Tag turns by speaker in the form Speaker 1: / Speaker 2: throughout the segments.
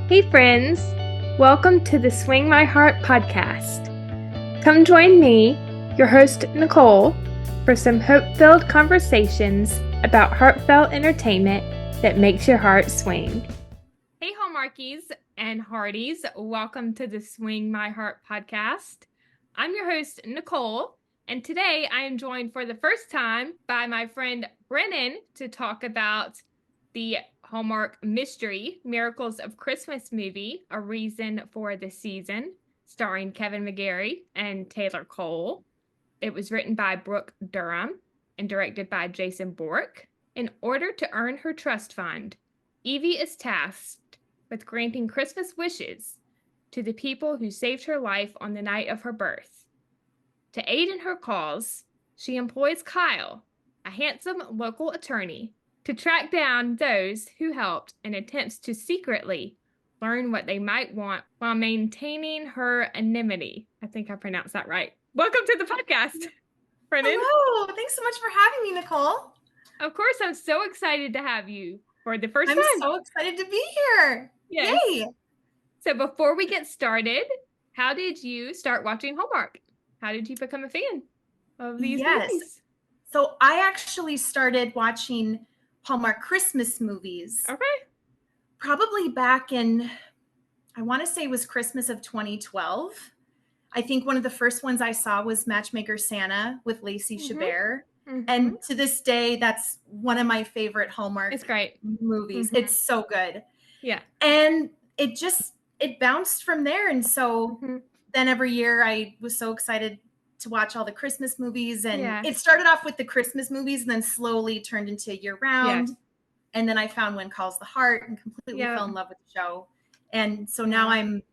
Speaker 1: Hey, friends. Welcome to the Swing My Heart podcast. Come join me, your host, Nicole, for some hope-filled conversations about heartfelt entertainment that makes your heart swing. Hey, Hallmarkies and Hearties. Welcome to the Swing My Heart podcast. I'm your host, Nicole, and today I am joined for the first time by my friend Brennan to talk about the Hallmark mystery Miracles of Christmas movie, A Reason for the Season, starring Kevin McGarry and Taylor Cole. It was written by Brooke Durham and directed by Jason Bork. In order to earn her trust fund, Evie is tasked with granting Christmas wishes to the people who saved her life on the night of her birth. To aid in her cause, she employs Kyle, a handsome local attorney, to track down those who helped and attempts to secretly learn what they might want while maintaining her anonymity. I think I pronounced that right. Welcome to the podcast, Brennan.
Speaker 2: Hello. Thanks so much for having me, Nicole.
Speaker 1: Of course, I'm so excited to have you for the first time.
Speaker 2: I'm so excited to be here.
Speaker 1: Yes.
Speaker 2: Yay.
Speaker 1: So before we get started, how did you start watching Hallmark? How did you become a fan of these movies?
Speaker 2: So I actually started watching Hallmark Christmas movies.
Speaker 1: Okay.
Speaker 2: Probably back in, I want to say it was Christmas of 2012. I think one of the first ones I saw was Matchmaker Santa with Lacey Chabert. And to this day, that's one of my favorite Hallmark movies. It's so good.
Speaker 1: Yeah.
Speaker 2: And it bounced from there. And so then every year I was so excited to watch all the Christmas movies. And it started off with the Christmas movies and then slowly turned into year round. Yeah. And then I found When Calls the Heart and completely fell in love with the show. And so now I'm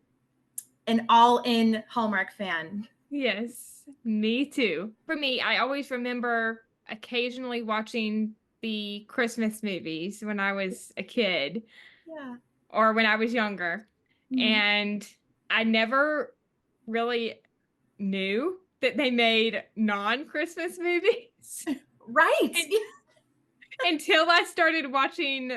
Speaker 2: an all-in Hallmark fan.
Speaker 1: Yes, me too. For me, I always remember occasionally watching the Christmas movies when I was a kid.
Speaker 2: Yeah.
Speaker 1: Or when I was younger. And I never really knew that they made non-Christmas movies.
Speaker 2: Right.
Speaker 1: Until I started watching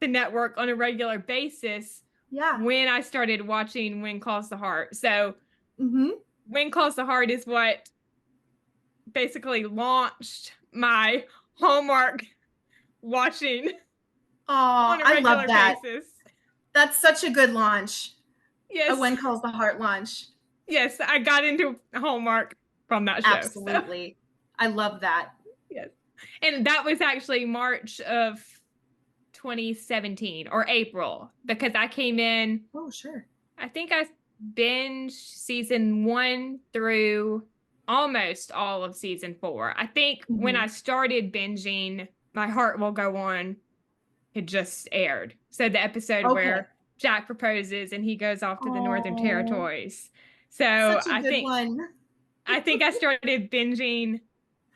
Speaker 1: the network on a regular basis.
Speaker 2: Yeah.
Speaker 1: When I started watching When Calls the Heart. So When Calls the Heart is what basically launched my Hallmark watching on a regular
Speaker 2: I love that.
Speaker 1: basis.
Speaker 2: That's such a good launch.
Speaker 1: Yes.
Speaker 2: A When Calls the Heart launch.
Speaker 1: Yes, I got into Hallmark from that show.
Speaker 2: Absolutely. So. I love that.
Speaker 1: Yes. And that was actually March of 2017 or April, because I came in.
Speaker 2: Oh, sure.
Speaker 1: I think I binged season 1 through almost all of season 4. I think when I started binging, My Heart Will Go On had just aired. So the episode where Jack proposes and he goes off to the Northern Territories. So
Speaker 2: I
Speaker 1: think I started binging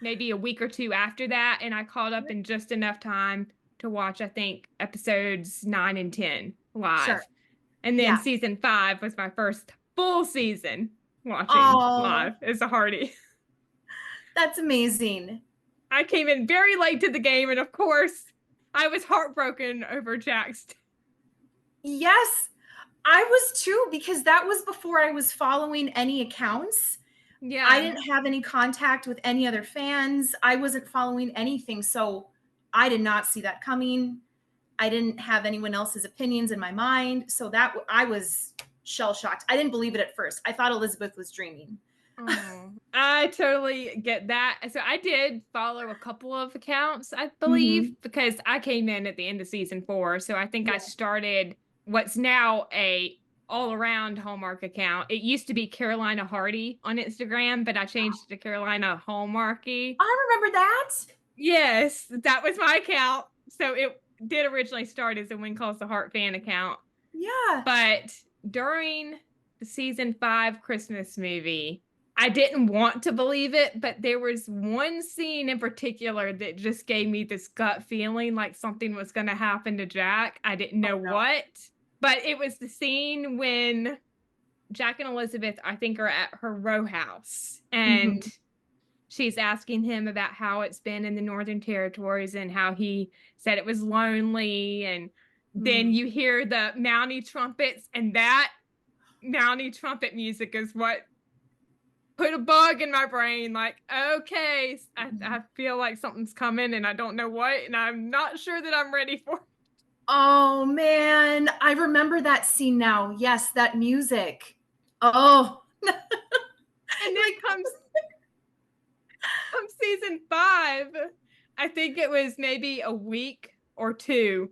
Speaker 1: maybe a week or two after that, and I caught up in just enough time to watch, I think, episodes 9 and 10 live. Sure. And then season 5 was my first full season watching live as a Hardy.
Speaker 2: That's amazing.
Speaker 1: I came in very late to the game, and of course, I was heartbroken over Jack's.
Speaker 2: Yes, I was too, because that was before I was following any accounts. Yeah. I didn't have any contact with any other fans. I wasn't following anything. So I did not see that coming. I didn't have anyone else's opinions in my mind. So that I was shell shocked. I didn't believe it at first. I thought Elizabeth was dreaming.
Speaker 1: I totally get that. So I did follow a couple of accounts, I believe, because I came in at the end of season 4. So I think I started what's now a all-around Hallmark account. It used to be Carolina Hardy on Instagram, but I changed it to Carolina Hallmarky.
Speaker 2: I remember that.
Speaker 1: Yes, that was my account. So it did originally start as a When Calls the Heart fan account.
Speaker 2: Yeah.
Speaker 1: But during the season 5 Christmas movie, I didn't want to believe it, but there was one scene in particular that just gave me this gut feeling like something was going to happen to Jack. I didn't know what, but it was the scene when Jack and Elizabeth, I think, are at her row house, and she's asking him about how it's been in the Northern Territories and how he said it was lonely, and then you hear the Mountie trumpets, and that Mountie trumpet music is what put a bug in my brain. Like, okay, I feel like something's coming and I don't know what, and I'm not sure that I'm ready for it.
Speaker 2: Oh man, I remember that scene now. Yes, that music. Oh.
Speaker 1: And then comes season 5. I think it was maybe a week or two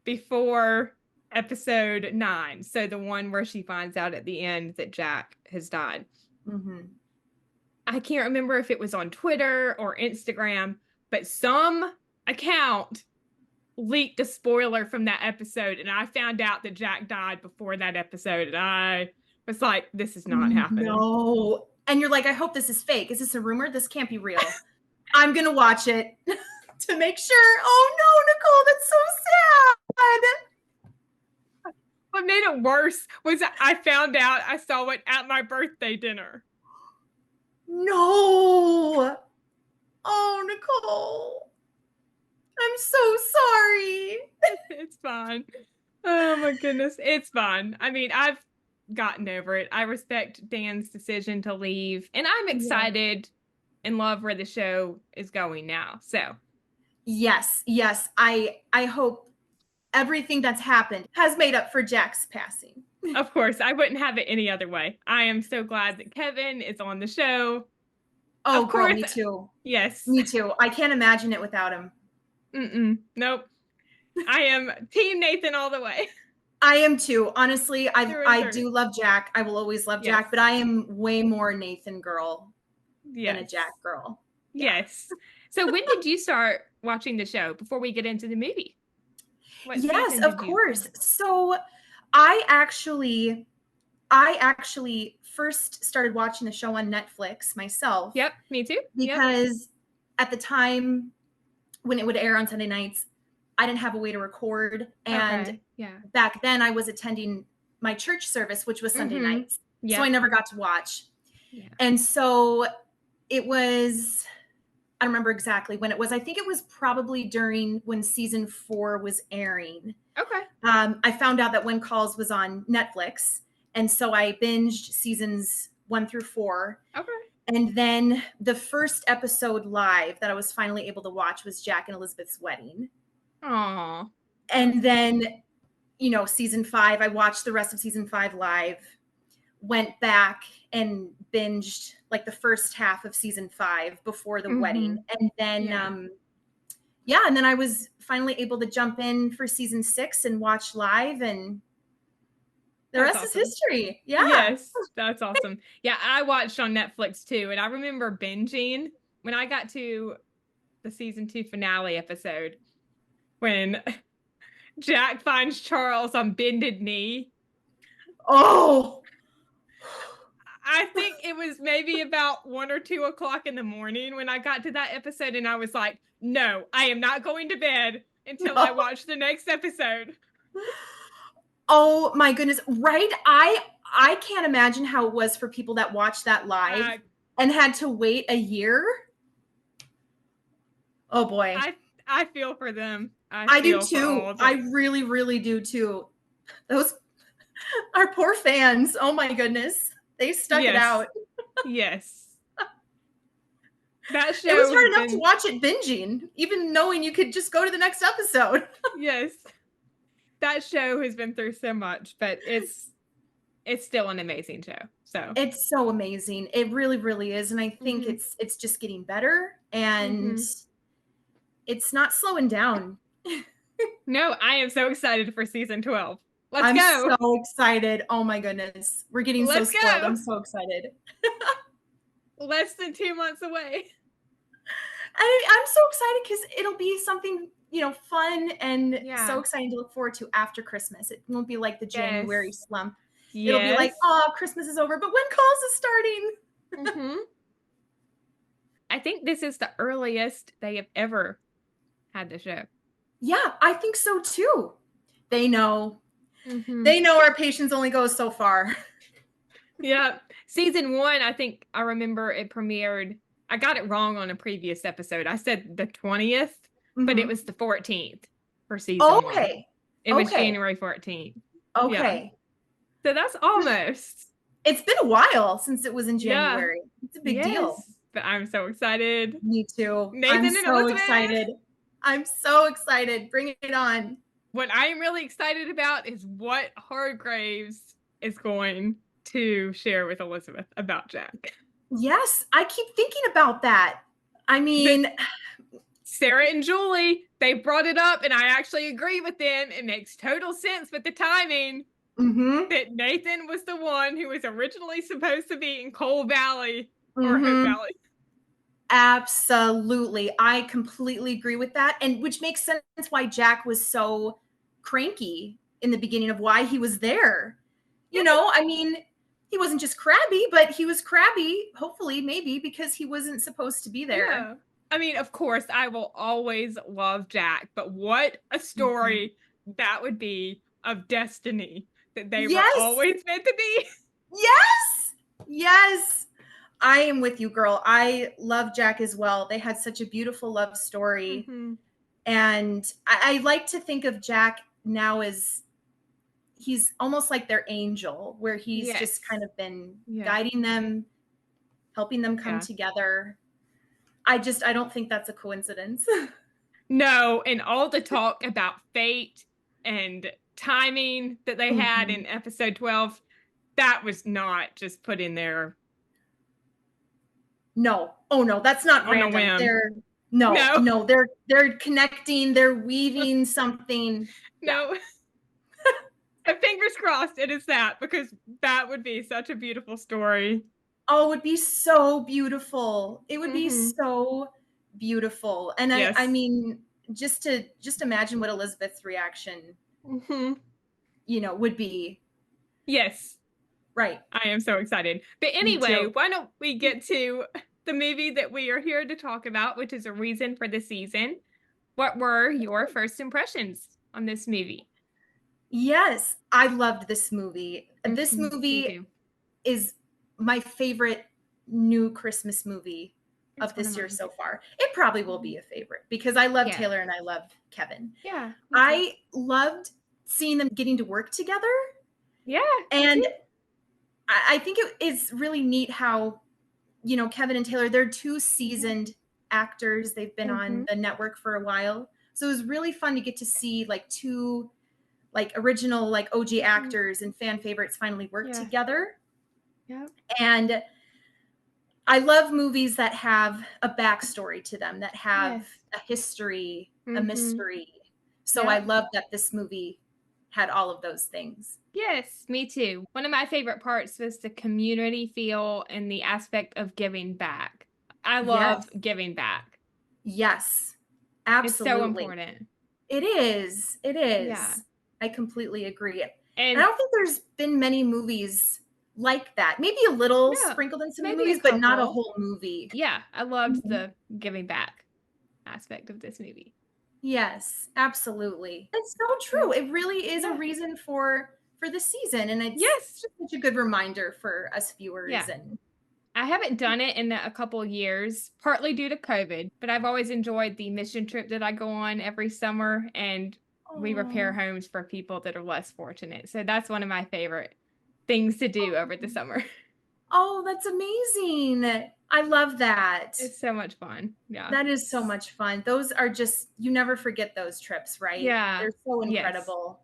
Speaker 1: before episode 9. So the one where she finds out at the end that Jack has died. I can't remember if it was on Twitter or Instagram, but some account leaked a spoiler from that episode, and I found out that Jack died before that episode, and I was like, this is not happening.
Speaker 2: No. And you're like, I hope this is fake. Is this a rumor? This can't be real. I'm going to watch it to make sure. Oh no, Nicole, that's so sad.
Speaker 1: What made it worse was I found out, I saw it at my birthday dinner.
Speaker 2: No. Oh, Nicole. I'm so sorry.
Speaker 1: It's fine. Oh my goodness. It's fine. I mean, I've gotten over it. I respect Dan's decision to leave, and I'm excited and love where the show is going now. So
Speaker 2: yes. I hope everything that's happened has made up for Jack's passing.
Speaker 1: Of course, I wouldn't have it any other way. I am so glad that Kevin is on the show.
Speaker 2: Oh, girl, me too.
Speaker 1: Yes.
Speaker 2: Me too. I can't imagine it without him.
Speaker 1: Nope. I am Team Nathan all the way.
Speaker 2: I am too. Honestly, I do love Jack. I will always love Jack, but I am way more Nathan girl than a Jack girl.
Speaker 1: Yes. So when did you start watching the show before we get into the movie?
Speaker 2: Yes, of course. So I actually first started watching the show on Netflix myself.
Speaker 1: Yep, me too.
Speaker 2: Because at the time when it would air on Sunday nights, I didn't have a way to record. And back then I was attending my church service, which was Sunday nights. Yep. So I never got to watch. Yeah. And so it was, I don't remember exactly when it was. I think it was probably during when season 4 was airing.
Speaker 1: Okay.
Speaker 2: I found out that When Calls was on Netflix. And so I binged seasons 1 through 4.
Speaker 1: Okay.
Speaker 2: And then the first episode live that I was finally able to watch was Jack and Elizabeth's wedding.
Speaker 1: Aww.
Speaker 2: And then, season 5, I watched the rest of season 5 live, went back and binged like the first half of season 5 before the wedding. And then, and then I was finally able to jump in for season 6 and watch live, and the rest is history. Yeah.
Speaker 1: Yes, that's awesome. Yeah, I watched on Netflix too, and I remember binging when I got to the season 2 finale episode when Jack finds Charles on bended knee.
Speaker 2: Oh,
Speaker 1: I think it was maybe about 1 or 2 o'clock in the morning when I got to that episode, and I was like, no, I am not going to bed until I watch the next episode.
Speaker 2: Oh my goodness. Right. I can't imagine how it was for people that watched that live and had to wait a year. Oh boy.
Speaker 1: I feel for them.
Speaker 2: I do too. I really, really do too. Those are poor fans. Oh my goodness. They stuck it out.
Speaker 1: Yes. That show.
Speaker 2: It was hard enough to watch it binging, even knowing you could just go to the next episode.
Speaker 1: Yes. That show has been through so much, but it's still an amazing show. So
Speaker 2: it's so amazing. It really, really is. And I think it's just getting better, and it's not slowing down.
Speaker 1: No, I am so excited for season 12. Let's
Speaker 2: go. I'm so excited. Oh my goodness. We're getting so spoiled. I'm so excited.
Speaker 1: Less than 2 months away.
Speaker 2: I'm so excited because it'll be something, fun and so exciting to look forward to after Christmas. It won't be like the January slump. It'll be like, oh, Christmas is over, but When Calls is starting.
Speaker 1: I think this is the earliest they have ever had the show.
Speaker 2: Yeah, I think so too. They know. They know our patience only goes so far.
Speaker 1: Yeah. Season 1, I think I remember it premiered. I got it wrong on a previous episode. I said the 20th, but it was the 14th for season 1. It was January 14th. Yeah.
Speaker 2: Okay.
Speaker 1: So that's almost.
Speaker 2: It's been a while since it was in
Speaker 1: Yeah.
Speaker 2: January. It's a big deal.
Speaker 1: Yes. But I'm so excited.
Speaker 2: Me too. I'm
Speaker 1: Nathan and
Speaker 2: so
Speaker 1: Elizabeth.
Speaker 2: excited. I'm so excited. Bring it on.
Speaker 1: What I'm really excited about is what Hargraves is going to share with Elizabeth about Jack.
Speaker 2: Yes, I keep thinking about that. I mean,
Speaker 1: Sarah and Julie, they brought it up, and I actually agree with them. It makes total sense with the timing that Nathan was the one who was originally supposed to be in Coal Valley or Hope Valley.
Speaker 2: Absolutely. I completely agree with that. And which makes sense why Jack was so cranky in the beginning of why he was there. You know, I mean, he wasn't just crabby, but he was crabby, hopefully, maybe, because he wasn't supposed to be there.
Speaker 1: Yeah. I mean, of course, I will always love Jack, but what a story that would be of destiny that they were always meant to be.
Speaker 2: Yes. Yes. I am with you, girl. I love Jack as well. They had such a beautiful love story. And I like to think of Jack now as he's almost like their angel, where he's just kind of been guiding them, helping them come together. I don't think that's a coincidence.
Speaker 1: No, and all the talk about fate and timing that they had in episode 12, that was not just put in there.
Speaker 2: No. Oh no, that's not random. They're connecting, they're weaving something.
Speaker 1: No. And fingers crossed it is that, because that would be such a beautiful story.
Speaker 2: Oh, it would be so beautiful. It would be so beautiful. And I mean, just imagine what Elizabeth's reaction, would be.
Speaker 1: Yes.
Speaker 2: Right.
Speaker 1: I am so excited. But anyway, why don't we get to the movie that we are here to talk about, which is A Reason for the Season. What were your first impressions on this movie?
Speaker 2: Yes, I loved this movie. This movie is my favorite new Christmas movie of this year so far. It probably will be a favorite because I love Taylor and I love Kevin.
Speaker 1: Yeah.
Speaker 2: I loved seeing them getting to work together.
Speaker 1: Yeah.
Speaker 2: And I think it is really neat how, Kevin and Taylor, they're two seasoned actors. They've been on the network for a while. So it was really fun to get to see like two original like OG actors and fan favorites finally work together.
Speaker 1: Yeah.
Speaker 2: And I love movies that have a backstory to them, that have a history, a mystery. So I love that this movie had all of those things.
Speaker 1: Yes, me too. One of my favorite parts was the community feel and the aspect of giving back. I love giving back.
Speaker 2: Yes, absolutely.
Speaker 1: It's so important.
Speaker 2: It is. It is. Yeah. I completely agree. And I don't think there's been many movies like that. Maybe a little sprinkled in some movies, but not a whole movie.
Speaker 1: Yeah, I loved the giving back aspect of this movie.
Speaker 2: Yes, absolutely. It's so true. It really is a reason for the season, and it's just such a good reminder for us viewers.
Speaker 1: Yeah. And I haven't done it in a couple of years, partly due to COVID, but I've always enjoyed the mission trip that I go on every summer, and we repair homes for people that are less fortunate. So that's one of my favorite things to do over the summer.
Speaker 2: Oh, that's amazing. I love that.
Speaker 1: It's so much fun. Yeah.
Speaker 2: That is so much fun. Those are just, you never forget those trips, right?
Speaker 1: Yeah.
Speaker 2: They're so incredible.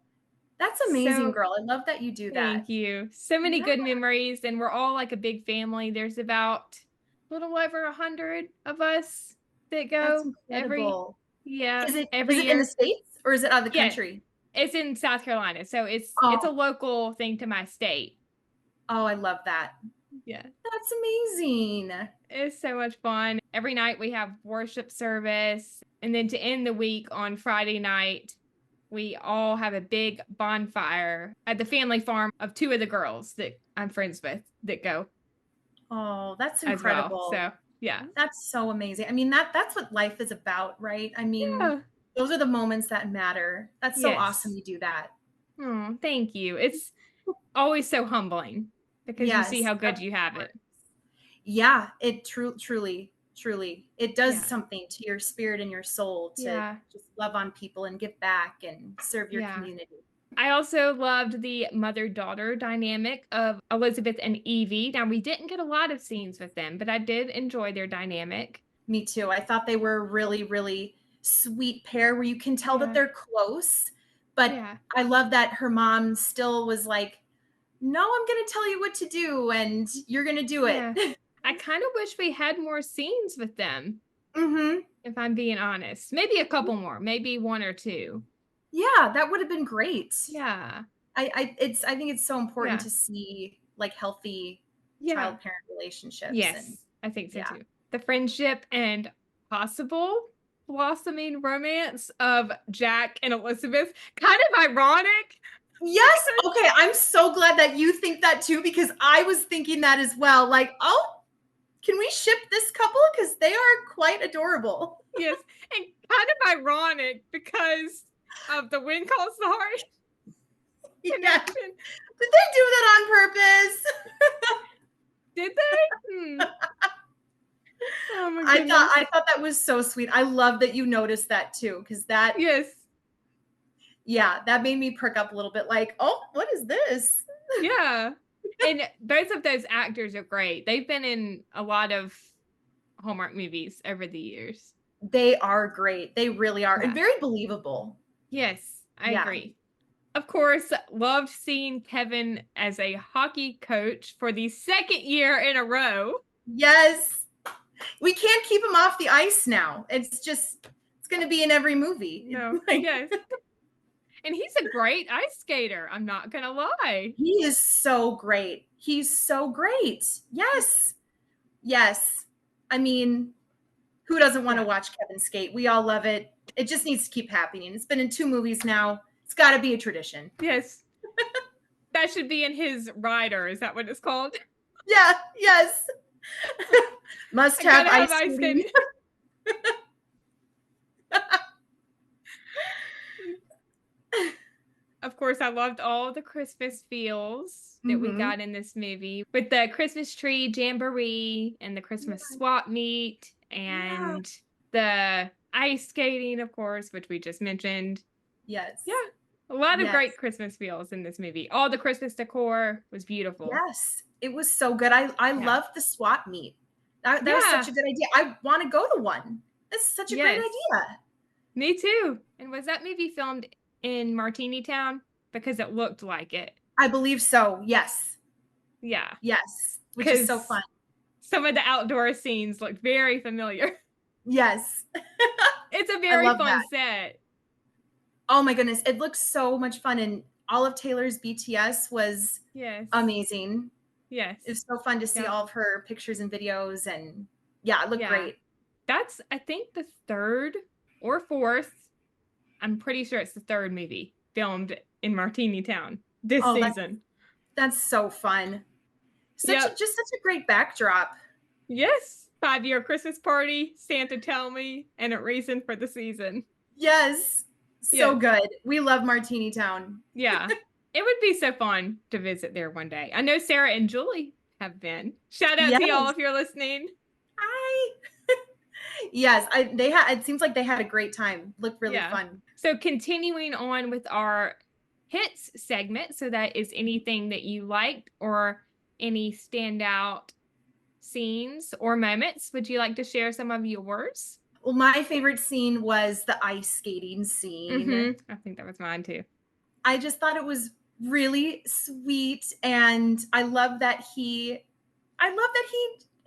Speaker 2: That's amazing, girl. I love that you do that.
Speaker 1: Thank you. So many good memories, and we're all like a big family. There's about a little over 100 of us that go every year.
Speaker 2: Is it in the States or is it out of the country?
Speaker 1: It's in South Carolina. So it's a local thing to my state.
Speaker 2: Oh, I love that.
Speaker 1: Yeah.
Speaker 2: That's amazing.
Speaker 1: It's so much fun. Every night we have worship service. And then to end the week on Friday night, we all have a big bonfire at the family farm of two of the girls that I'm friends with that go.
Speaker 2: Oh, that's incredible.
Speaker 1: Well. So, yeah.
Speaker 2: That's so amazing. I mean, that's what life is about, right? I mean, those are the moments that matter. That's so awesome you do that.
Speaker 1: Oh, thank you. It's always so humbling because you see how good you have it.
Speaker 2: Yeah, it truly Truly. It does something to your spirit and your soul to just love on people and give back and serve your community.
Speaker 1: I also loved the mother-daughter dynamic of Elizabeth and Evie. Now, we didn't get a lot of scenes with them, but I did enjoy their dynamic.
Speaker 2: Me too. I thought they were a really, really sweet pair where you can tell that they're close, but I love that her mom still was like, no, I'm going to tell you what to do and you're going to do it.
Speaker 1: I kind of wish we had more scenes with them.
Speaker 2: Mm-hmm.
Speaker 1: If I'm being honest. Maybe a couple more, maybe 1 or 2.
Speaker 2: Yeah, that would have been great.
Speaker 1: Yeah.
Speaker 2: I think it's so important to see like healthy child-parent relationships.
Speaker 1: Yes, I think so too. The friendship and possible blossoming romance of Jack and Elizabeth. Kind of ironic.
Speaker 2: Yes. Okay. I'm so glad that you think that too, because I was thinking that as well. Like, oh, can we ship this couple? Because they are quite adorable.
Speaker 1: Yes. And kind of ironic because of the wind calls the heart.
Speaker 2: Yeah. Did they do that on purpose?
Speaker 1: Did they?
Speaker 2: Oh my goodness. I thought that was so sweet. I love that you noticed that too, because that that made me perk up a little bit. Like, oh, what is this?
Speaker 1: Yeah, and both of those actors are great. They've been in a lot of Hallmark movies over the years.
Speaker 2: They are great. They really are, and very believable.
Speaker 1: Yes, I agree. Of course, loved seeing Kevin as a hockey coach for the 2nd year in a row.
Speaker 2: Yes. We can't keep him off the ice now. It's going to be in every movie.
Speaker 1: No. Yes. And he's a great ice skater. I'm not going to lie.
Speaker 2: He is so great. He's so great. Yes. Yes. I mean, who doesn't want to watch Kevin skate? We all love it. It just needs to keep happening. It's been in 2 movies now. It's got to be a tradition.
Speaker 1: Yes. That should be in his rider. Is that what it's called?
Speaker 2: Yeah. Yes. Must have ice skating.
Speaker 1: Of course, I loved all the Christmas feels that we got in this movie with the Christmas tree jamboree and the Christmas swap meet and the ice skating, of course, which we just mentioned.
Speaker 2: Yes.
Speaker 1: Yeah. A lot of great Christmas feels in this movie. All the Christmas decor was beautiful.
Speaker 2: Yes. It was so good. I loved the swap meet. That was such a good idea. I want to go to one. That's such a great idea.
Speaker 1: Me too. And was that movie filmed in Martini Town? Because it looked like it.
Speaker 2: I believe so. Yes.
Speaker 1: Yeah.
Speaker 2: Yes. Which is so fun.
Speaker 1: Some of the outdoor scenes look very familiar.
Speaker 2: Yes.
Speaker 1: It's a very fun set.
Speaker 2: Oh my goodness. It looks so much fun. And Olive Taylor's BTS was amazing.
Speaker 1: Yes.
Speaker 2: It was so fun to see all of her pictures and videos. And it looked great.
Speaker 1: That's, I think, the 3rd or 4th. I'm pretty sure it's the 3rd movie filmed in Martini Town this season.
Speaker 2: That's so fun. Just such a great backdrop.
Speaker 1: Yes. 5-year Christmas party, Santa Tell Me, and a reason for the season.
Speaker 2: Yes. So good. We love Martini Town.
Speaker 1: Yeah. It would be so fun to visit there one day. I know Sarah and Julie have been. Shout out to y'all if you're listening.
Speaker 2: Hi. Yes, it seems like they had a great time. Looked really fun.
Speaker 1: So continuing on with our hits segment, so that is anything that you liked or any standout scenes or moments. Would you like to share some of yours?
Speaker 2: Well, my favorite scene was the ice skating scene.
Speaker 1: I think that was mine too.
Speaker 2: I just thought it was really sweet, and I love that he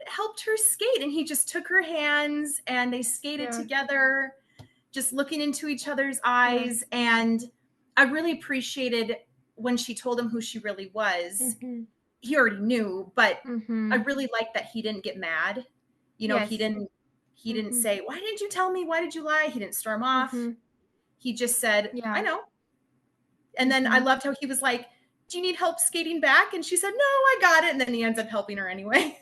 Speaker 2: helped her skate, and he just took her hands and they skated together, just looking into each other's eyes. And I really appreciated when she told him who she really was. He already knew, but I really liked that he didn't get mad. You know, he didn't say, why didn't you tell me? Why did you lie? He didn't storm off. He just said, I know. And then I loved how he was like, do you need help skating back? And she said, no, I got it. And then he ends up helping her anyway.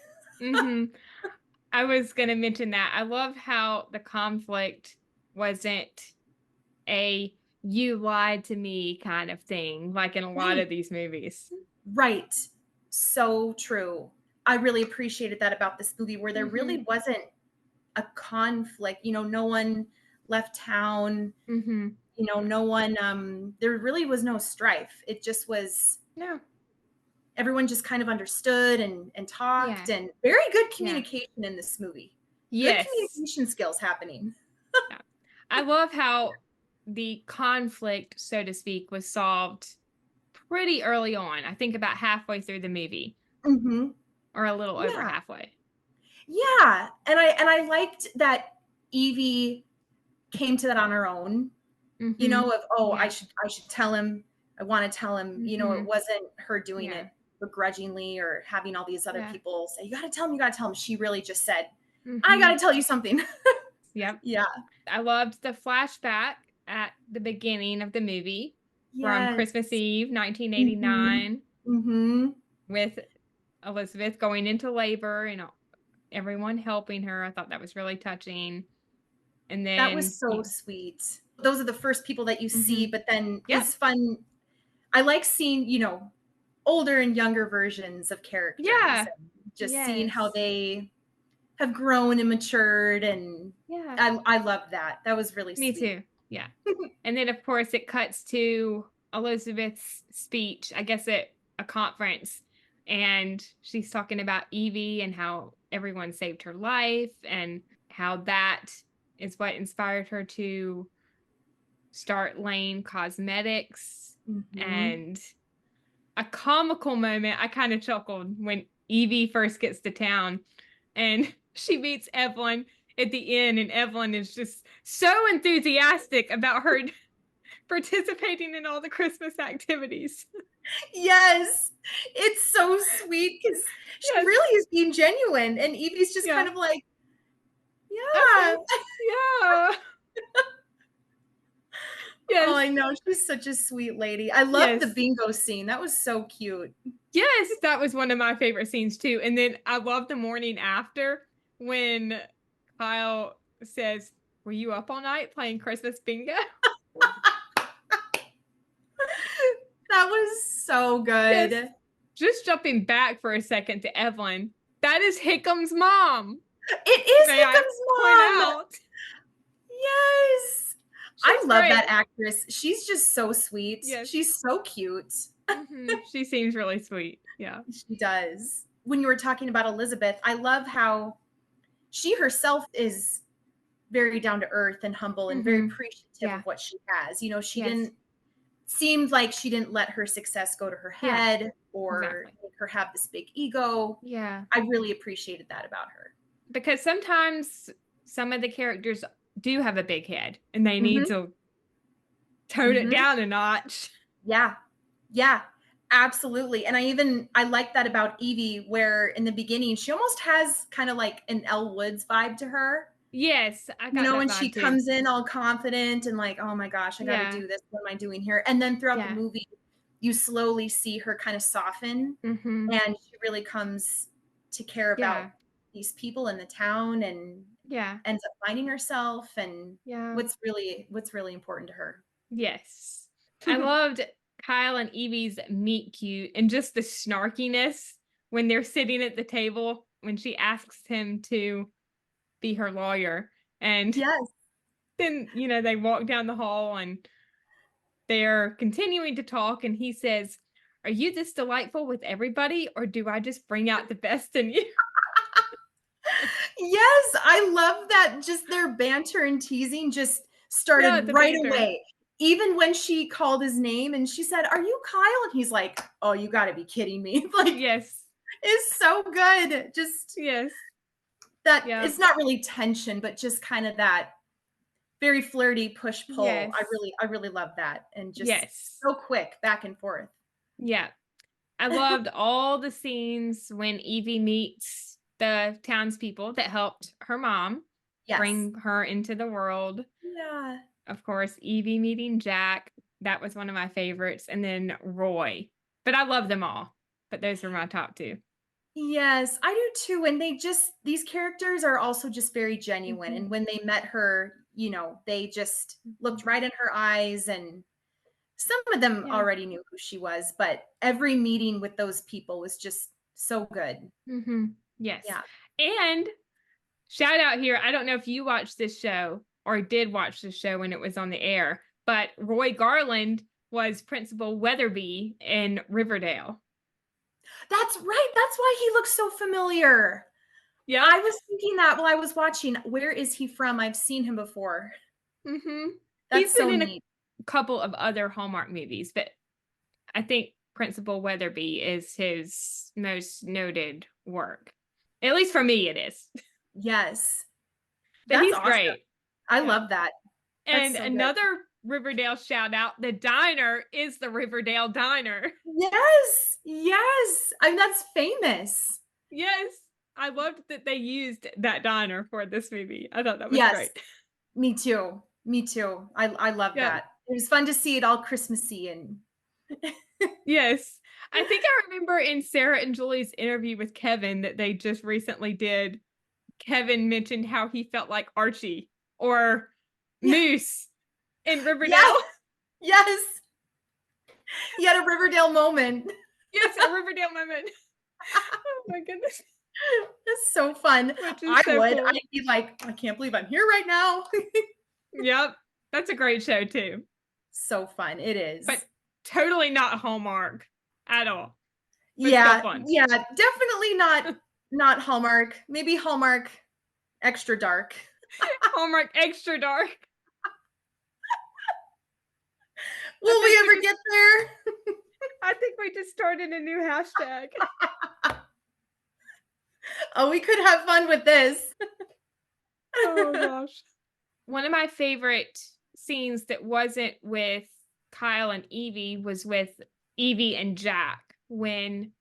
Speaker 1: I was going to mention that. I love how the conflict wasn't a you lied to me kind of thing, like in a lot of these movies.
Speaker 2: Right. So true. I really appreciated that about this movie, where there really wasn't a conflict. No one left town.
Speaker 1: Mm-hmm.
Speaker 2: No one, there really was no strife. It just was,
Speaker 1: No.
Speaker 2: everyone just kind of understood and talked,
Speaker 1: Yeah.
Speaker 2: and very good
Speaker 1: Yeah.
Speaker 2: communication in this movie. Good
Speaker 1: Yes.
Speaker 2: communication skills happening.
Speaker 1: Yeah. I love how the conflict, so to speak, was solved pretty early on. I think about halfway through the movie,
Speaker 2: Hmm.
Speaker 1: or a little over
Speaker 2: Yeah.
Speaker 1: halfway.
Speaker 2: Yeah. And I liked that Evie came to that on her own,
Speaker 1: Mm-hmm.
Speaker 2: of, oh, I
Speaker 1: Yeah.
Speaker 2: should tell him. I want to tell him, it
Speaker 1: Mm-hmm.
Speaker 2: wasn't her doing
Speaker 1: Yeah.
Speaker 2: it begrudgingly or having all these other
Speaker 1: Yeah.
Speaker 2: people say, you got to tell him, you got to tell him. She really just said, I got
Speaker 1: Mm-hmm.
Speaker 2: to tell you something.
Speaker 1: Yep.
Speaker 2: Yeah.
Speaker 1: I loved the flashback at the beginning of the movie from
Speaker 2: Yes.
Speaker 1: Christmas Eve,
Speaker 2: Hmm.
Speaker 1: 1989,
Speaker 2: Hmm.
Speaker 1: with Elizabeth going into labor and everyone helping her. I thought that was really touching. And
Speaker 2: That was
Speaker 1: then,
Speaker 2: so sweet. Those are the first people that you see,
Speaker 1: mm-hmm.
Speaker 2: but then
Speaker 1: Yep.
Speaker 2: it's fun. I like seeing, older and younger versions of characters
Speaker 1: Yeah.
Speaker 2: and just seeing how
Speaker 1: Yes.
Speaker 2: they have grown and matured. And
Speaker 1: Yeah.
Speaker 2: I love that. That was really
Speaker 1: Me
Speaker 2: sweet.
Speaker 1: too. Yeah. And then, of course, it cuts to Elizabeth's speech, I guess at a conference. And she's talking about Evie and how everyone saved her life and how that is what inspired her to start Lane Cosmetics.
Speaker 2: Hmm.
Speaker 1: And a comical moment, I kind of chuckled when Evie first gets to town and she meets Evelyn at the inn, and Evelyn is just so enthusiastic about her participating in all the Christmas activities.
Speaker 2: Yes, it's so sweet because she
Speaker 1: Yes.
Speaker 2: really is being genuine, and Evie's just kind
Speaker 1: Yeah.
Speaker 2: of like,
Speaker 1: Okay.
Speaker 2: yeah.
Speaker 1: Yeah.
Speaker 2: Oh,
Speaker 1: Yes.
Speaker 2: I know. She's such a sweet lady. I love the
Speaker 1: Yes.
Speaker 2: bingo scene. That was so cute.
Speaker 1: Yes. That was one of my favorite scenes too. And then I love the morning after when Kyle says, "Were you up all night playing Christmas bingo?"
Speaker 2: That was so
Speaker 1: Yes.
Speaker 2: good.
Speaker 1: Just jumping back for a second to Evelyn. That is Hickham's mom.
Speaker 2: It is
Speaker 1: May I point
Speaker 2: Hickham's mom.
Speaker 1: out?
Speaker 2: Yes. I
Speaker 1: She's
Speaker 2: love that
Speaker 1: great.
Speaker 2: actress. She's just so sweet.
Speaker 1: Yes.
Speaker 2: She's so cute.
Speaker 1: She seems really sweet. Yeah.
Speaker 2: She does. When you were talking about Elizabeth, I love how she herself is very down to earth and humble and very appreciative
Speaker 1: Yeah.
Speaker 2: of what she has. She
Speaker 1: Yes.
Speaker 2: didn't seemed like she didn't let her success go to her
Speaker 1: Yeah.
Speaker 2: head or
Speaker 1: Exactly.
Speaker 2: make her have this big ego.
Speaker 1: Yeah.
Speaker 2: I really appreciated that about her.
Speaker 1: Because sometimes some of the characters do have a big head and they need
Speaker 2: Hmm.
Speaker 1: to tone it
Speaker 2: Hmm.
Speaker 1: down a notch.
Speaker 2: Yeah. Yeah. Absolutely. And I like that about Evie, where in the beginning she almost has kind of like an Elle Woods vibe to her.
Speaker 1: Yes, I got that
Speaker 2: When she
Speaker 1: vibe too.
Speaker 2: comes in all confident and like, oh my gosh, I got to
Speaker 1: Yeah.
Speaker 2: do this. What am I doing here? And then throughout the
Speaker 1: Yeah.
Speaker 2: movie, you slowly see her kind of soften,
Speaker 1: Mm-hmm.
Speaker 2: and she really comes to care about
Speaker 1: Yeah.
Speaker 2: these people in the town and
Speaker 1: Yeah.
Speaker 2: ends up finding herself and
Speaker 1: Yeah.
Speaker 2: what's really important to her.
Speaker 1: Yes. I loved Kyle and Evie's meet cute and just the snarkiness when they're sitting at the table when she asks him to be her lawyer. And
Speaker 2: Yes.
Speaker 1: then, they walk down the hall and they're continuing to talk. And he says, "Are you this delightful with everybody, or do I just bring out the best in you?"
Speaker 2: Yes, I love that just their banter and teasing just
Speaker 1: Yeah,
Speaker 2: started
Speaker 1: the
Speaker 2: right
Speaker 1: banter.
Speaker 2: away. Even when she called his name and she said, "Are you Kyle?" And he's like, "Oh, you got to be kidding me." Like,
Speaker 1: Yes.
Speaker 2: it's so good. Just
Speaker 1: Yes.
Speaker 2: that
Speaker 1: Yeah.
Speaker 2: it's not really tension, but just kind of that very flirty push pull. I
Speaker 1: Yes.
Speaker 2: really I really love that, and just
Speaker 1: Yes.
Speaker 2: so quick back and forth.
Speaker 1: Yeah. I loved all the scenes when Evie meets the townspeople that helped her mom
Speaker 2: Yes.
Speaker 1: bring her into the world.
Speaker 2: Yeah.
Speaker 1: Of course, Evie meeting Jack. That was one of my favorites. And then Roy. But I love them all. But those are my top two.
Speaker 2: Yes, I do too. And these characters are also just very genuine.
Speaker 1: Mhm.
Speaker 2: And when they met her, they just looked
Speaker 1: Mhm.
Speaker 2: right in her eyes. And some of them
Speaker 1: Yeah.
Speaker 2: already knew who she was, but every meeting with those people was just so good.
Speaker 1: Hmm. Yes.
Speaker 2: Yeah.
Speaker 1: And shout out here. I don't know if you watched this show or did watch this show when it was on the air, but Roy Garland was Principal Weatherby in Riverdale.
Speaker 2: That's right. That's why he looks so familiar.
Speaker 1: Yeah.
Speaker 2: I was thinking that while I was watching. Where is he from? I've seen him before.
Speaker 1: Mm-hmm. He's
Speaker 2: That's
Speaker 1: been
Speaker 2: so
Speaker 1: in
Speaker 2: neat.
Speaker 1: a couple of other Hallmark movies, but I think Principal Weatherby is his most noted work. At least for me, it is.
Speaker 2: Yes.
Speaker 1: But
Speaker 2: That's
Speaker 1: he's
Speaker 2: awesome.
Speaker 1: great.
Speaker 2: I
Speaker 1: Yeah.
Speaker 2: love that. That's
Speaker 1: And
Speaker 2: so good.
Speaker 1: another Riverdale shout out, the diner is the Riverdale Diner.
Speaker 2: Yes. Yes. I mean, that's famous.
Speaker 1: Yes. I loved that they used that diner for this movie. I thought that was
Speaker 2: Yes.
Speaker 1: great.
Speaker 2: Me too. Me too. I love
Speaker 1: Yeah.
Speaker 2: that. It was fun to see it all Christmassy and
Speaker 1: Yes. I think I remember in Sarah and Julie's interview with Kevin that they just recently did, Kevin mentioned how he felt like Archie or Moose in Riverdale.
Speaker 2: Yes. Yes. He had a Riverdale moment.
Speaker 1: Yes, a Riverdale moment. Oh my goodness.
Speaker 2: That's so fun. I
Speaker 1: So
Speaker 2: would.
Speaker 1: cool.
Speaker 2: I'd be like, I can't believe I'm here right now.
Speaker 1: Yep. That's a great show too.
Speaker 2: So fun. It is.
Speaker 1: But totally not Hallmark at all. But
Speaker 2: yeah.
Speaker 1: still fun.
Speaker 2: Yeah. Definitely not Hallmark. Maybe Hallmark extra dark.
Speaker 1: Hallmark extra dark.
Speaker 2: Will we ever get there?
Speaker 1: I think we just started a new hashtag.
Speaker 2: Oh, we could have fun with this.
Speaker 1: Oh gosh. One of my favorite scenes that wasn't with Kyle and Evie was with Evie and Jack when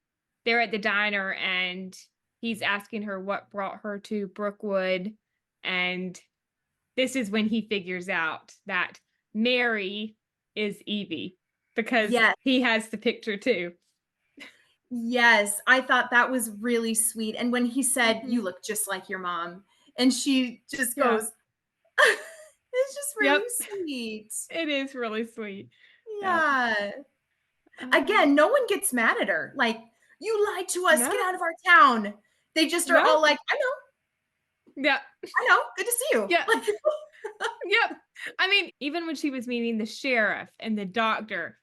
Speaker 1: they're at the diner and he's asking her what brought her to Brookwood. And this is when he figures out that Mary is Evie because he has the picture too.
Speaker 2: Yes, I thought that was really sweet. And when he said, you look just like your mom, and she just goes, it's just really sweet.
Speaker 1: It is really sweet.
Speaker 2: Yeah. Again, no one gets mad at her. Like, you lied to us. Get out of our town. They just are all like, I know.
Speaker 1: Yeah.
Speaker 2: I know. Good to see you.
Speaker 1: Yeah. Yep. I mean, even when she was meeting the sheriff and the doctor,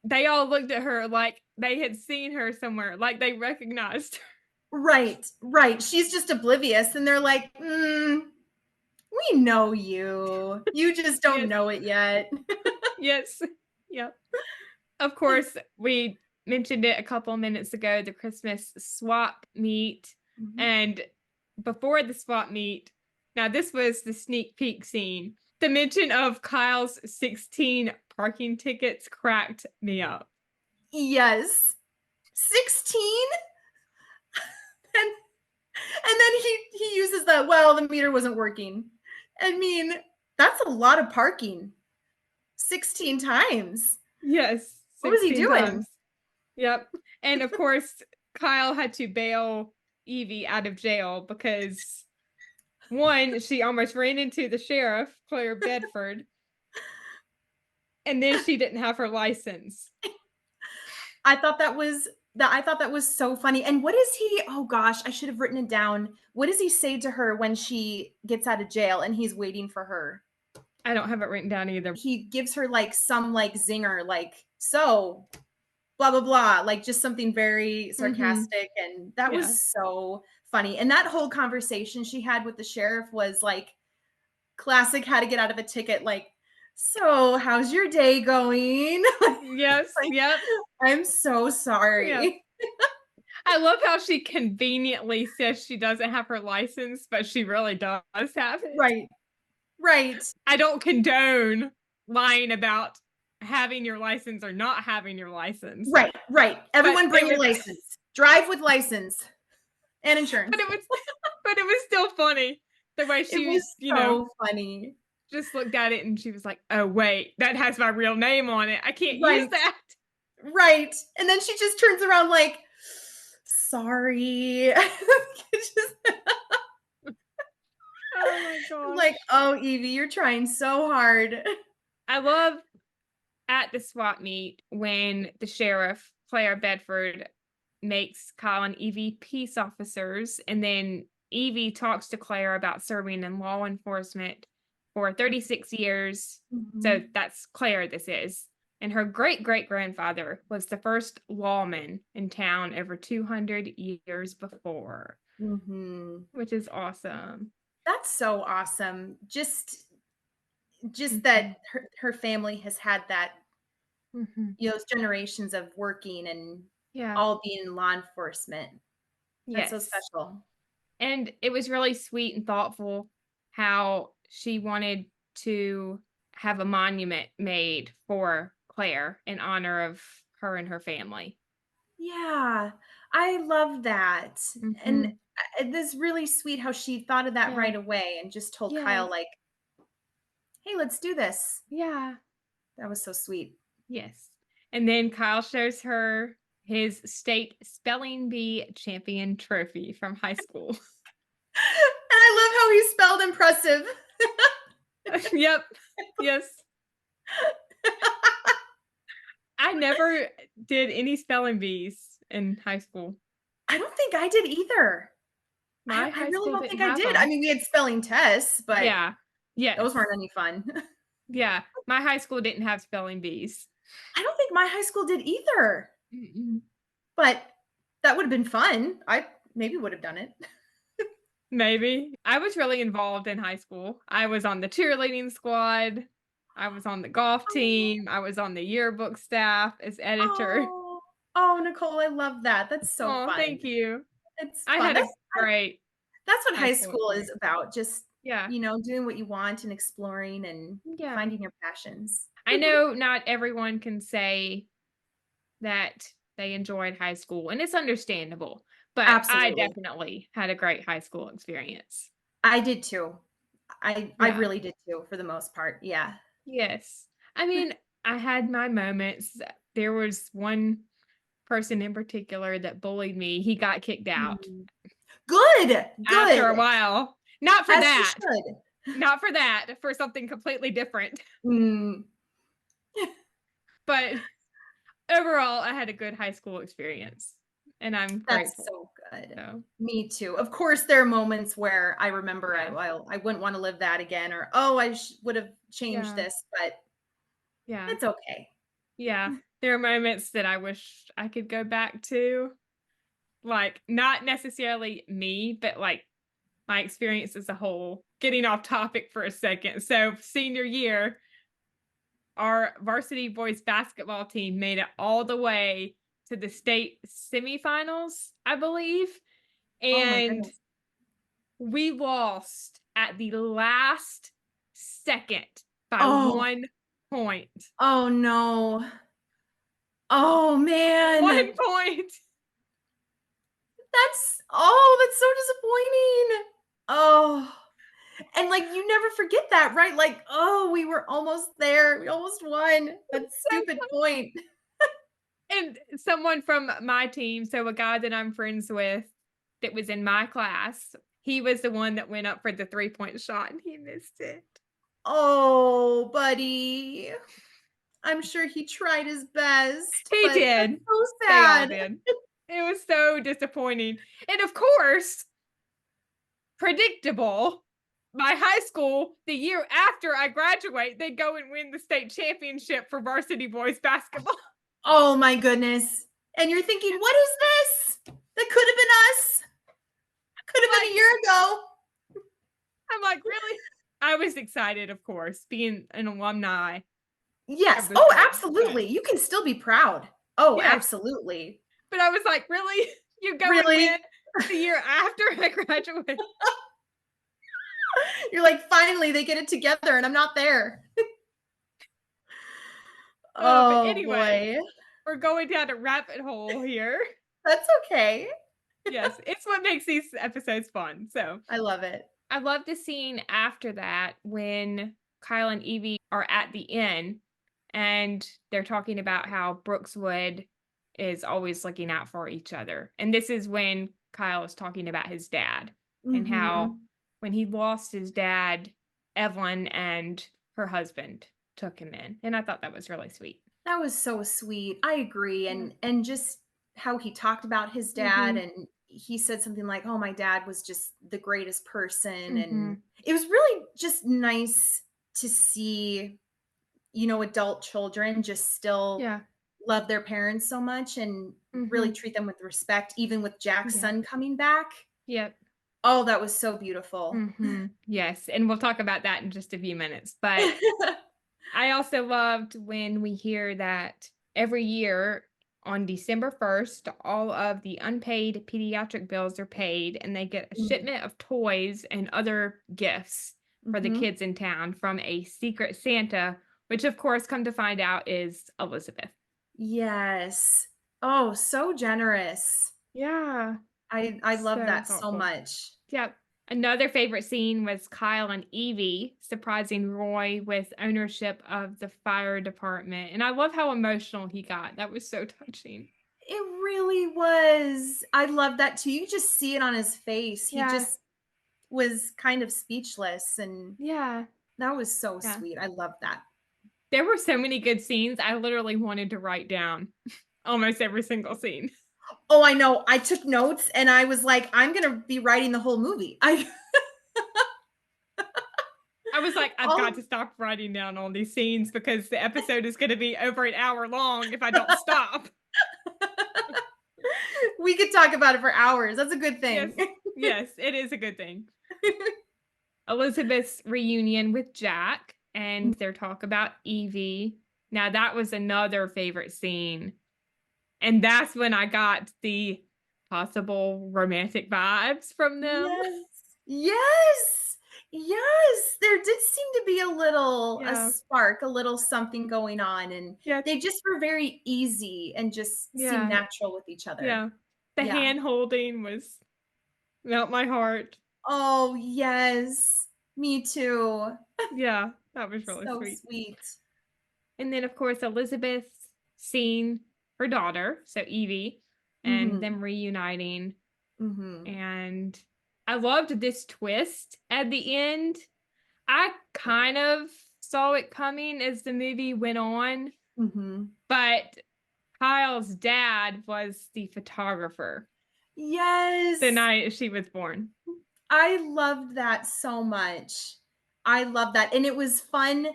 Speaker 1: they all looked at her like they had seen her somewhere, like they recognized her.
Speaker 2: Right. She's just oblivious. And they're like, we know you. You just don't know it yet.
Speaker 1: Yes. Yep. Of course, we mentioned it a couple of minutes ago, the Christmas swap meet. And before the swap meet, now this was the sneak peek scene. The mention of Kyle's 16 parking tickets cracked me up.
Speaker 2: Yes. 16? and then he uses the meter wasn't working. I mean, that's a lot of parking. 16 times.
Speaker 1: Yes.
Speaker 2: What was he doing?
Speaker 1: Times. Yep. And of course, Kyle had to bail Evie out of jail because one, she almost ran into the sheriff, Claire Bedford, and then she didn't have her license.
Speaker 2: I thought that was so funny. And what is he? Oh gosh, I should have written it down. What does he say to her when she gets out of jail and he's waiting for her?
Speaker 1: I don't have it written down either.
Speaker 2: He gives her like some like zinger, like, so blah blah blah, like just something very sarcastic. And that was so funny. And that whole conversation she had with the sheriff was like classic how to get out of a ticket, like, so how's your day going?
Speaker 1: Yes.
Speaker 2: Like,
Speaker 1: yep.
Speaker 2: I'm so sorry.
Speaker 1: Yeah. I love how she conveniently says she doesn't have her license, but she really does have it.
Speaker 2: Right.
Speaker 1: I don't condone lying about having your license or not having your license.
Speaker 2: Right. Everyone bring your license. Drive with license and insurance.
Speaker 1: But it was still funny the way she
Speaker 2: was so funny.
Speaker 1: Just looked at it and she was like, "Oh wait, that has my real name on it. I can't use that."
Speaker 2: Right. And then she just turns around like, sorry.
Speaker 1: Oh my gosh.
Speaker 2: Like, oh, Evie, you're trying so hard.
Speaker 1: I love at the swap meet when the sheriff, Claire Bedford, makes Kyle and Evie peace officers, and then Evie talks to Claire about serving in law enforcement for 36 years. So that's Claire, this is. And her great-great-grandfather was the first lawman in town over 200 years before, which is awesome.
Speaker 2: That's so awesome. Just that her family has had that, those generations of working and all being in law enforcement. That's so
Speaker 1: Yes.
Speaker 2: special.
Speaker 1: And it was really sweet and thoughtful how she wanted to have a monument made for Claire in honor of her and her family.
Speaker 2: Yeah, I love that. And this really sweet how she thought of that right away and just told Kyle, like, hey, let's do this.
Speaker 1: Yeah.
Speaker 2: That was so sweet.
Speaker 1: Yes. And then Kyle shows her his state spelling bee champion trophy from high school.
Speaker 2: And I love how he spelled impressive.
Speaker 1: Yep. Yes. I never did any spelling bees in high school.
Speaker 2: I don't think I did either.
Speaker 1: My
Speaker 2: I
Speaker 1: high
Speaker 2: really
Speaker 1: school
Speaker 2: don't
Speaker 1: didn't
Speaker 2: think I
Speaker 1: have
Speaker 2: did. I
Speaker 1: them.
Speaker 2: mean, we had spelling tests, but
Speaker 1: Yeah. Yes.
Speaker 2: those weren't any fun.
Speaker 1: Yeah. My high school didn't have spelling bees.
Speaker 2: I don't think my high school did either. But that would have been fun. I maybe would have done it.
Speaker 1: Maybe. I was really involved in high school. I was on the cheerleading squad. I was on the golf team. I was on the yearbook staff as editor.
Speaker 2: Oh, Nicole, I love that. That's so
Speaker 1: Oh,
Speaker 2: fun.
Speaker 1: thank you.
Speaker 2: It's
Speaker 1: I
Speaker 2: fun.
Speaker 1: had a great
Speaker 2: That's what high
Speaker 1: school
Speaker 2: school is
Speaker 1: experience.
Speaker 2: about. Just,
Speaker 1: Yeah.
Speaker 2: doing what you want and exploring and finding your passions.
Speaker 1: I know not everyone can say that they enjoyed high school, and it's understandable, but I
Speaker 2: Absolutely.
Speaker 1: definitely had a great high school experience.
Speaker 2: I did too. I really did too, for the most part. Yeah.
Speaker 1: Yes. I mean, I had my moments. There was one person in particular that bullied me. He got kicked out
Speaker 2: Good.
Speaker 1: after a while. Not for
Speaker 2: As
Speaker 1: that.
Speaker 2: he should.
Speaker 1: Not for that. For something completely different. But overall, I had a good high school experience, and I'm
Speaker 2: That's
Speaker 1: grateful.
Speaker 2: so good.
Speaker 1: So.
Speaker 2: Me too. Of course, there are moments where I remember I wouldn't want to live that again, or I would have changed this, but it's okay.
Speaker 1: Yeah. There are moments that I wish I could go back to, like not necessarily me, but like my experience as a whole. Getting off topic for a second. So senior year, our varsity boys basketball team made it all the way to the state semifinals, I believe.
Speaker 2: Oh my
Speaker 1: And
Speaker 2: goodness.
Speaker 1: we lost at the last second by 1 point.
Speaker 2: Oh no. Oh man.
Speaker 1: 1 point.
Speaker 2: That's so disappointing. Oh. And like you never forget that, right? Like, we were almost there. We almost won. That stupid point.
Speaker 1: And someone from my team, so a guy that I'm friends with that was in my class, he was the one that went up for the 3-point shot and he missed it.
Speaker 2: Oh, buddy. I'm sure he tried his best.
Speaker 1: He did.
Speaker 2: That's so
Speaker 1: sad.
Speaker 2: sad.
Speaker 1: They all did. It was so disappointing. And of course, predictable. My high school, the year after I graduate, they go and win the state championship for varsity boys basketball.
Speaker 2: Oh my goodness. And you're thinking, what is this? That could have been us. Could have been a year ago.
Speaker 1: I'm like, really? I was excited, of course, being an alumni.
Speaker 2: Yes. Oh, absolutely. You can still be proud. Oh, yes. Absolutely.
Speaker 1: But I was like, really? You go and win the year after I graduate?
Speaker 2: You're like, finally, they get it together and I'm not there.
Speaker 1: But anyway, we're going down a rabbit hole here.
Speaker 2: That's okay.
Speaker 1: Yes, it's what makes these episodes fun. So
Speaker 2: I love it.
Speaker 1: I love the scene after that when Kyle and Evie are at the inn and they're talking about how Brookswood is always looking out for each other. And this is when Kyle is talking about his dad and how when he lost his dad, Evelyn and her husband took him in. And I thought that was really sweet.
Speaker 2: That was so sweet. I agree. And just how he talked about his dad and he said something like, "Oh, my dad was just the greatest person."
Speaker 1: Mm-hmm.
Speaker 2: And it was really just nice to see, adult children just still
Speaker 1: Yeah.
Speaker 2: love their parents so much and really
Speaker 1: Mm-hmm.
Speaker 2: treat them with respect, even with Jack's
Speaker 1: Yeah.
Speaker 2: son coming back.
Speaker 1: Yep.
Speaker 2: Oh, that was so beautiful.
Speaker 1: Mm-hmm. Yes. And we'll talk about that in just a few minutes. But I also loved when we hear that every year on December 1st, all of the unpaid pediatric bills are paid and they get a shipment of toys and other gifts for the
Speaker 2: Mhm.
Speaker 1: kids in town from a secret Santa, which of course, come to find out is Elizabeth.
Speaker 2: Yes. Oh, so generous.
Speaker 1: Yeah.
Speaker 2: I love
Speaker 1: So
Speaker 2: that so
Speaker 1: thoughtful.
Speaker 2: much.
Speaker 1: Yep. Another favorite scene was Kyle and Evie surprising Roy with ownership of the fire department. And I love how emotional he got. That was so touching.
Speaker 2: It really was. I love that too. You just see it on his face. He
Speaker 1: Yeah.
Speaker 2: just was kind of speechless, and
Speaker 1: Yeah.
Speaker 2: that was so
Speaker 1: Yeah.
Speaker 2: sweet. I love that.
Speaker 1: There were so many good scenes. I literally wanted to write down almost every single scene.
Speaker 2: Oh, I know. I took notes and I was like, I'm going to be writing the whole movie. I
Speaker 1: I was like, I've
Speaker 2: all
Speaker 1: got
Speaker 2: of
Speaker 1: to stop writing down all these scenes because the episode is going to be over an hour long if I don't stop.
Speaker 2: we could talk about it for hours. That's a good
Speaker 1: Yes.
Speaker 2: thing.
Speaker 1: Yes, it is a good thing. Elizabeth's reunion with Jack and their talk about Evie. Now, that was another favorite scene. And that's when I got the possible romantic vibes from them.
Speaker 2: Yes. Yes. Yes. There did seem to be a
Speaker 1: Yeah.
Speaker 2: spark, a little something going on. And
Speaker 1: Yeah.
Speaker 2: they just were very easy and just seemed
Speaker 1: Yeah.
Speaker 2: natural with each other.
Speaker 1: Yeah. The
Speaker 2: Yeah.
Speaker 1: hand holding was melt my heart.
Speaker 2: Oh, yes. Me too.
Speaker 1: Yeah. That was really
Speaker 2: So
Speaker 1: sweet.
Speaker 2: sweet.
Speaker 1: And then, of course, Elizabeth seeing her daughter, so Evie, and
Speaker 2: Mhm.
Speaker 1: them reuniting.
Speaker 2: Mhm.
Speaker 1: And I loved this twist at the end. I kind of saw it coming as the movie went on,
Speaker 2: Mhm.
Speaker 1: but Kyle's dad was the photographer the
Speaker 2: Yes.
Speaker 1: night she was born.
Speaker 2: I loved that so much. I love that. And it was fun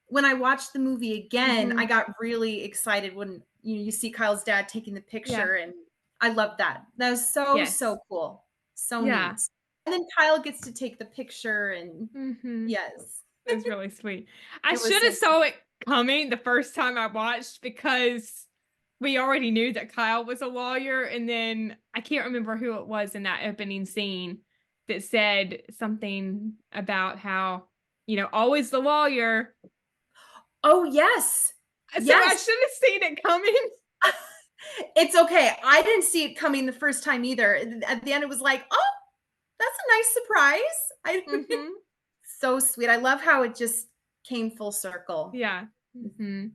Speaker 2: when I watched the movie again. I
Speaker 1: Hmm.
Speaker 2: got really excited when you see Kyle's dad taking the
Speaker 1: Yeah.
Speaker 2: picture, and I loved that. That was so
Speaker 1: Yes.
Speaker 2: so cool. So
Speaker 1: Yeah.
Speaker 2: neat. And then Kyle gets to take the picture, and
Speaker 1: Hmm.
Speaker 2: yes.
Speaker 1: It was really sweet. I
Speaker 2: It was
Speaker 1: should
Speaker 2: so
Speaker 1: have
Speaker 2: sweet.
Speaker 1: saw it coming the first time I watched because we already knew that Kyle was a lawyer, and then I can't remember who it was in that opening scene that said something about how, always the lawyer.
Speaker 2: Oh, yes.
Speaker 1: So I
Speaker 2: Yes.
Speaker 1: should have seen it coming.
Speaker 2: It's okay. I didn't see it coming the first time either. At the end, it was like, oh, that's a nice surprise.
Speaker 1: Hmm.
Speaker 2: So sweet. I love how it just came full circle.
Speaker 1: Yeah. Hmm.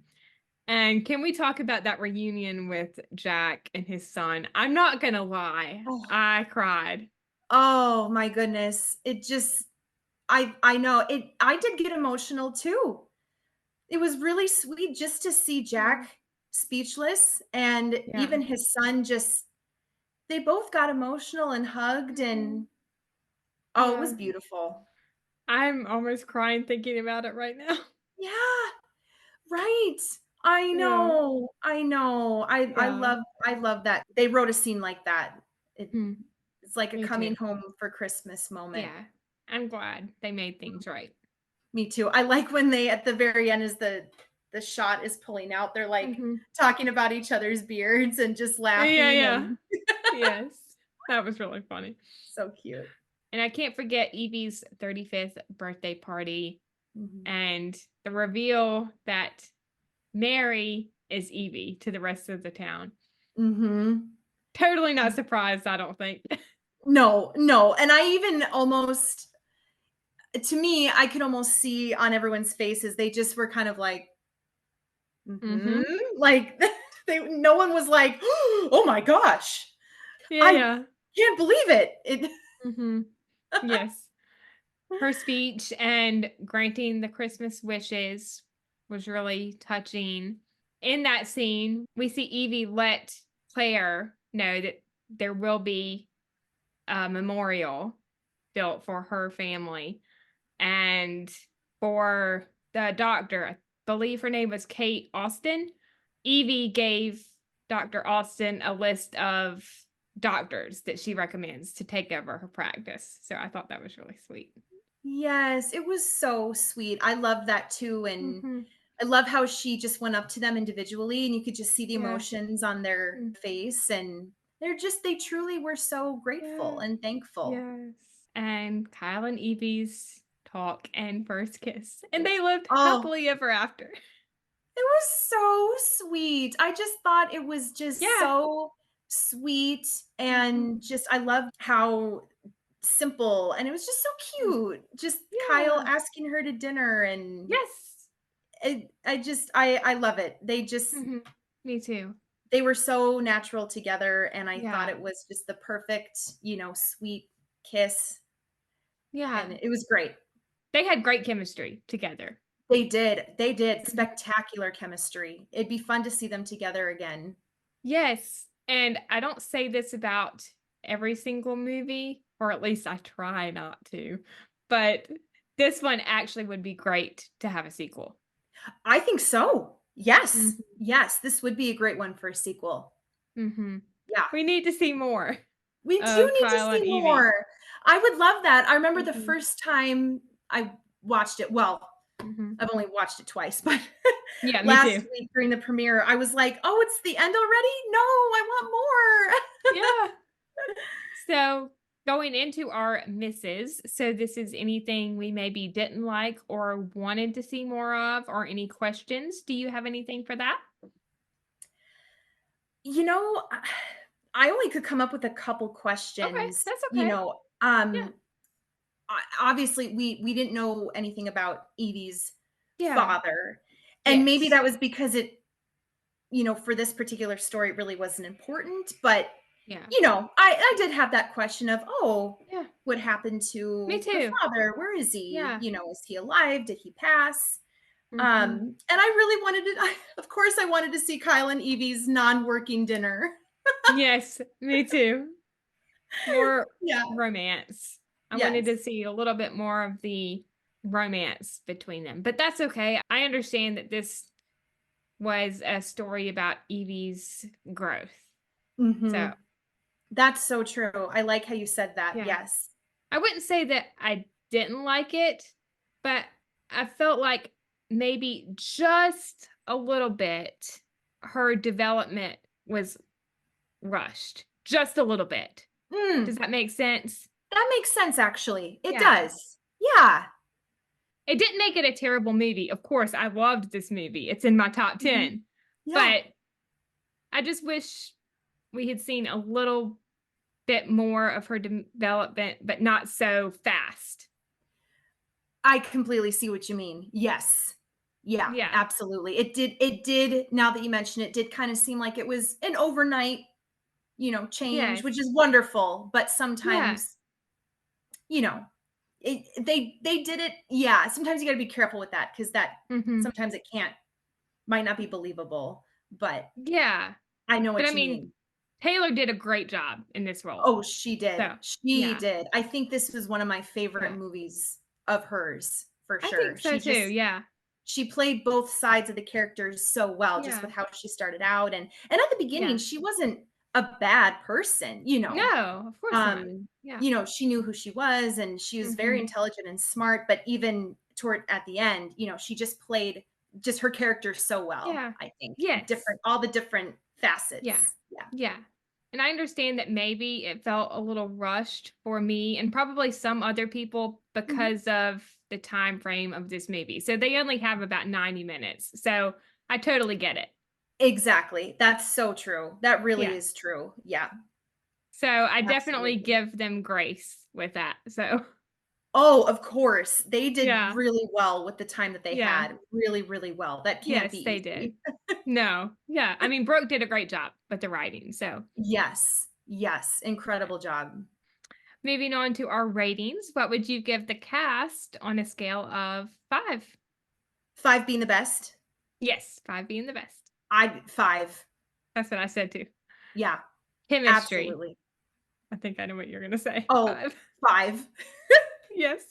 Speaker 1: And can we talk about that reunion with Jack and his son? I'm not gonna lie,
Speaker 2: Oh,
Speaker 1: I cried.
Speaker 2: oh my goodness. It just I know. I did get emotional too. It was really sweet just to see
Speaker 1: Yeah.
Speaker 2: Jack speechless, and
Speaker 1: Yeah.
Speaker 2: even his son just they both got emotional and hugged,
Speaker 1: Hmm.
Speaker 2: and oh, it was
Speaker 1: Yeah.
Speaker 2: beautiful.
Speaker 1: I'm almost crying thinking about it right now.
Speaker 2: Yeah, right. I
Speaker 1: Yeah.
Speaker 2: know. I know.
Speaker 1: Yeah.
Speaker 2: I love that. They wrote a scene like that. It
Speaker 1: Hmm.
Speaker 2: it's like a
Speaker 1: Me
Speaker 2: coming
Speaker 1: too.
Speaker 2: home for Christmas moment.
Speaker 1: Yeah. I'm glad they made things right.
Speaker 2: Me too. I like when they at the very end as the shot is pulling out, they're like
Speaker 1: Hmm.
Speaker 2: talking about each other's beards and just
Speaker 1: Yeah,
Speaker 2: laughing,
Speaker 1: yeah.
Speaker 2: and
Speaker 1: Yes. That was really funny.
Speaker 2: so cute.
Speaker 1: And I can't forget Evie's 35th birthday party
Speaker 2: Mhm.
Speaker 1: and the reveal that Mary is Evie to the rest of the town.
Speaker 2: Mhm.
Speaker 1: Totally not surprised, I don't think.
Speaker 2: No, no, and I even almost to me, I could almost see on everyone's faces, they just were kind of like, "Mhm,"
Speaker 1: Hmm.
Speaker 2: like, they no one was like, "Oh my gosh,
Speaker 1: Yeah,
Speaker 2: I
Speaker 1: yeah.
Speaker 2: can't believe it." It
Speaker 1: Hmm. Yes. Her speech and granting the Christmas wishes was really touching. In that scene, we see Evie let Claire know that there will be a memorial built for her family. And for the doctor, I believe her name was Kate Austin, Evie gave Dr. Austin a list of doctors that she recommends to take over her practice. So I thought that was really sweet.
Speaker 2: Yes, it was so sweet. I love that too, and
Speaker 1: Mm-hmm.
Speaker 2: I love how she just went up to them individually, and you could just see the
Speaker 1: Yeah.
Speaker 2: emotions on their
Speaker 1: Mm.
Speaker 2: face, and they truly were so grateful
Speaker 1: Yeah.
Speaker 2: and thankful.
Speaker 1: Yes. And Kyle and Evie's talk and first kiss. And they lived
Speaker 2: Oh,
Speaker 1: happily ever after.
Speaker 2: it was so sweet. I just thought it was just
Speaker 1: Yeah.
Speaker 2: so sweet,
Speaker 1: Mm-hmm.
Speaker 2: and just I loved how simple, and it was just so cute. Just Kyle
Speaker 1: Yeah.
Speaker 2: asking her to dinner, and
Speaker 1: Yes.
Speaker 2: I love it.
Speaker 1: Mm-hmm. Me too.
Speaker 2: They were so natural together, and I thought
Speaker 1: Yeah.
Speaker 2: it was just the perfect, sweet kiss, and
Speaker 1: Yeah.
Speaker 2: it was great.
Speaker 1: They had great chemistry together.
Speaker 2: They did
Speaker 1: Mhm.
Speaker 2: spectacular chemistry. It'd be fun to see them together again.
Speaker 1: Yes. And I don't say this about every single movie, or at least I try not to, but this one actually would be great to have a sequel.
Speaker 2: I think so. Yes.
Speaker 1: Mhm.
Speaker 2: Yes, this would be a great one for a sequel.
Speaker 1: Mhm.
Speaker 2: Yeah.
Speaker 1: We need to see more
Speaker 2: We do
Speaker 1: of
Speaker 2: need to
Speaker 1: Kyle
Speaker 2: see
Speaker 1: and Evie.
Speaker 2: more. I would love that. I remember the
Speaker 1: Mhm.
Speaker 2: first time I watched it, well,
Speaker 1: Mhm.
Speaker 2: I've only watched it twice, but
Speaker 1: Yeah, me
Speaker 2: last
Speaker 1: too.
Speaker 2: week during the premiere, I was like, "Oh, it's the end already? No, I want more."
Speaker 1: Yeah. So, going into our misses, so this is anything we maybe didn't like or wanted to see more of, or any questions. Do you have anything for that?
Speaker 2: You know, I only could come up with a couple
Speaker 1: Okay,
Speaker 2: questions.
Speaker 1: that's okay. Yeah.
Speaker 2: Obviously, we didn't know anything about Evie's
Speaker 1: Yeah.
Speaker 2: father, and maybe
Speaker 1: Yes.
Speaker 2: that was because for this particular story, it really wasn't important. But
Speaker 1: Yeah.
Speaker 2: I did have that question of, oh,
Speaker 1: Yeah.
Speaker 2: what happened
Speaker 1: Me
Speaker 2: to her
Speaker 1: too.
Speaker 2: father? Where is he?
Speaker 1: Yeah.
Speaker 2: Is he alive? Did he pass?
Speaker 1: Mhm.
Speaker 2: And I really wanted to. Of course, I wanted to see Kyle and Evie's non-working dinner.
Speaker 1: Yes, me too. More
Speaker 2: Yeah.
Speaker 1: romance. I wanted
Speaker 2: Yes.
Speaker 1: to see a little bit more of the romance between them, but that's okay. I understand that this was a story about Evie's growth. So,
Speaker 2: Mhm. That's so true. I like how you said that.
Speaker 1: yeah.
Speaker 2: Yes.
Speaker 1: I wouldn't say that I didn't like it, but I felt like maybe just a little bit her development was rushed. Just a little bit. Does
Speaker 2: Mm,
Speaker 1: that make sense?
Speaker 2: that makes sense, actually. It
Speaker 1: Yeah.
Speaker 2: does. Yeah.
Speaker 1: It didn't make it a terrible movie. Of course, I loved this movie. It's in my top
Speaker 2: Mhm.
Speaker 1: 10.
Speaker 2: Yeah.
Speaker 1: But I just wish we had seen a little bit more of her development, but not so fast.
Speaker 2: I completely see what you mean. Yes. Yeah,
Speaker 1: Yeah.
Speaker 2: absolutely. It did, now that you mention it, did kind of seem like it was an overnight, change,
Speaker 1: Yes.
Speaker 2: which is wonderful, but
Speaker 1: Yeah.
Speaker 2: sometimes, you know, they did it. Yeah, sometimes you got to be careful with that, because that
Speaker 1: Mhm.
Speaker 2: sometimes it might not be believable, but
Speaker 1: Yeah.
Speaker 2: I know
Speaker 1: But I
Speaker 2: what you
Speaker 1: mean,
Speaker 2: mean.
Speaker 1: Taylor did a great job in this role.
Speaker 2: Oh, she did.
Speaker 1: So,
Speaker 2: She
Speaker 1: yeah.
Speaker 2: did. I think this was one of my favorite
Speaker 1: Yeah.
Speaker 2: movies of hers, for
Speaker 1: I
Speaker 2: sure.
Speaker 1: think so too. Yeah.
Speaker 2: She played both sides of the characters so well, just with
Speaker 1: Yeah.
Speaker 2: how she started out, and at the beginning,
Speaker 1: Yeah.
Speaker 2: she wasn't a bad person,
Speaker 1: No, of course not. Yeah.
Speaker 2: she knew who she was, and she was very
Speaker 1: Mhm.
Speaker 2: intelligent and smart, but even toward at the end, she just played just her character so well,
Speaker 1: Yeah.
Speaker 2: I think.
Speaker 1: Yes.
Speaker 2: All the different
Speaker 1: Yeah.
Speaker 2: facets. Yeah.
Speaker 1: Yeah. And I understand that maybe it felt a little rushed for me and probably some other people
Speaker 2: Mhm.
Speaker 1: because of the time frame of this movie. So they only have about 90 minutes. So I totally get it.
Speaker 2: Exactly. That's so true. That really
Speaker 1: Yeah.
Speaker 2: is true. Yeah,
Speaker 1: So I definitely
Speaker 2: absolutely.
Speaker 1: give them grace with that. So
Speaker 2: Oh, of course. They did
Speaker 1: yeah.
Speaker 2: really well with the time that they
Speaker 1: Yeah.
Speaker 2: had. Really, really well. That can't be
Speaker 1: Yes, they
Speaker 2: easy.
Speaker 1: did. No. Yeah. I mean, Brooke did a great job with the writing. So
Speaker 2: Yes. Yes.
Speaker 1: yeah.
Speaker 2: Incredible job.
Speaker 1: Moving on to our ratings, what would you give the cast on a scale of 5?
Speaker 2: 5 being the best.
Speaker 1: Yes, 5 being the best.
Speaker 2: I 5.
Speaker 1: That's what I said too.
Speaker 2: Yeah,
Speaker 1: Chemistry.
Speaker 2: absolutely.
Speaker 1: I think I know what you're going to say.
Speaker 2: Oh, 5.
Speaker 1: Yes.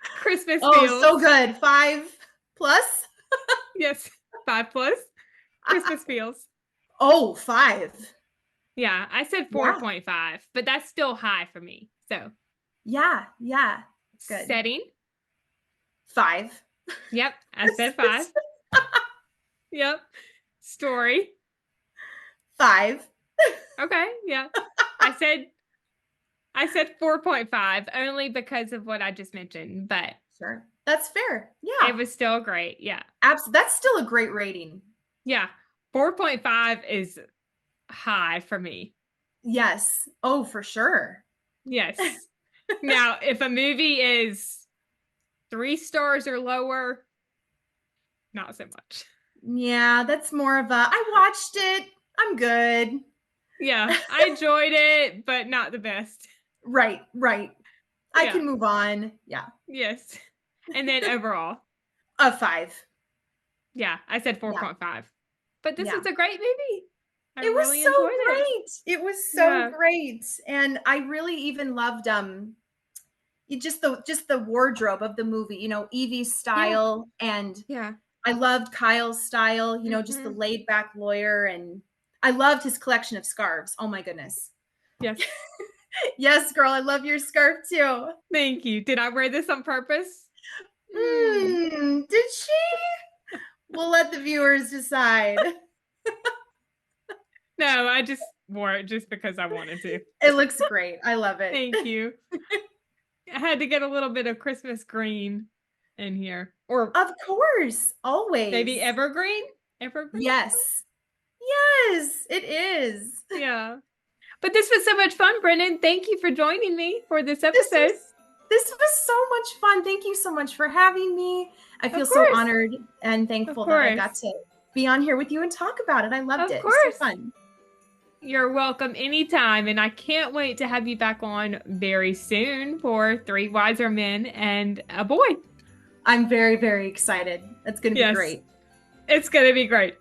Speaker 1: Christmas
Speaker 2: Oh,
Speaker 1: feels.
Speaker 2: so good. 5 plus?
Speaker 1: Yes. 5 plus. Christmas feels.
Speaker 2: Oh, 5.
Speaker 1: Yeah, I said
Speaker 2: Yeah.
Speaker 1: 4.5, but that's still high for me. So,
Speaker 2: Yeah. Good.
Speaker 1: setting.
Speaker 2: 5.
Speaker 1: Yep, I said 5. Yep. Story.
Speaker 2: 5.
Speaker 1: Okay, yeah. I said 4.5 only because of what I just mentioned, but
Speaker 2: Sure. That's fair. Yeah.
Speaker 1: it was still great. Yeah.
Speaker 2: That's still a great rating.
Speaker 1: Yeah. 4.5 is high for me.
Speaker 2: Yes. Oh, for sure.
Speaker 1: Yes. Now, if a movie is 3 stars or lower, not so much.
Speaker 2: Yeah, that's more of a I watched it. I'm good.
Speaker 1: Yeah, I enjoyed it, but not the best.
Speaker 2: Right. I
Speaker 1: Yeah.
Speaker 2: can move on. Yeah.
Speaker 1: Yes. And then overall,
Speaker 2: A 5.
Speaker 1: yeah, I said
Speaker 2: Yeah.
Speaker 1: 4.5. But this
Speaker 2: Yeah.
Speaker 1: was a great movie. I
Speaker 2: It was
Speaker 1: really
Speaker 2: so
Speaker 1: enjoyed it.
Speaker 2: great. It was so
Speaker 1: Yeah.
Speaker 2: great. And I really even loved just the wardrobe of the movie, Evie's
Speaker 1: Yeah.
Speaker 2: style, and
Speaker 1: Yeah.
Speaker 2: I loved Kyle's style, just the
Speaker 1: Mhm.
Speaker 2: laid back lawyer, and I loved his collection of scarves. Oh my goodness.
Speaker 1: Yes.
Speaker 2: Yes, girl, I love your scarf too.
Speaker 1: Thank you. Did I wear this on purpose? Mm.
Speaker 2: Did she? We'll let the viewers decide.
Speaker 1: No, I just wore it just because I wanted to.
Speaker 2: It looks great. I love it.
Speaker 1: Thank you. I had to get a little bit of Christmas green in here. Or
Speaker 2: Of course,
Speaker 1: maybe
Speaker 2: always.
Speaker 1: evergreen? Evergreen?
Speaker 2: Yes. Yes, it is.
Speaker 1: Yeah. But this was so much fun, Brennan. Thank you for joining me for this
Speaker 2: This
Speaker 1: episode.
Speaker 2: was this was so much fun. Thank you so much for having me. I feel
Speaker 1: Of
Speaker 2: so
Speaker 1: course.
Speaker 2: honored and
Speaker 1: Of
Speaker 2: thankful that I got
Speaker 1: course.
Speaker 2: to be on here with you and talk about it. I loved
Speaker 1: Of
Speaker 2: it. It was so
Speaker 1: course.
Speaker 2: fun.
Speaker 1: You're welcome anytime. And I can't wait to have you back on very soon for 3 Wiser Men and a Boy.
Speaker 2: I'm very, very excited. It's going to be great.
Speaker 1: It's going to be great.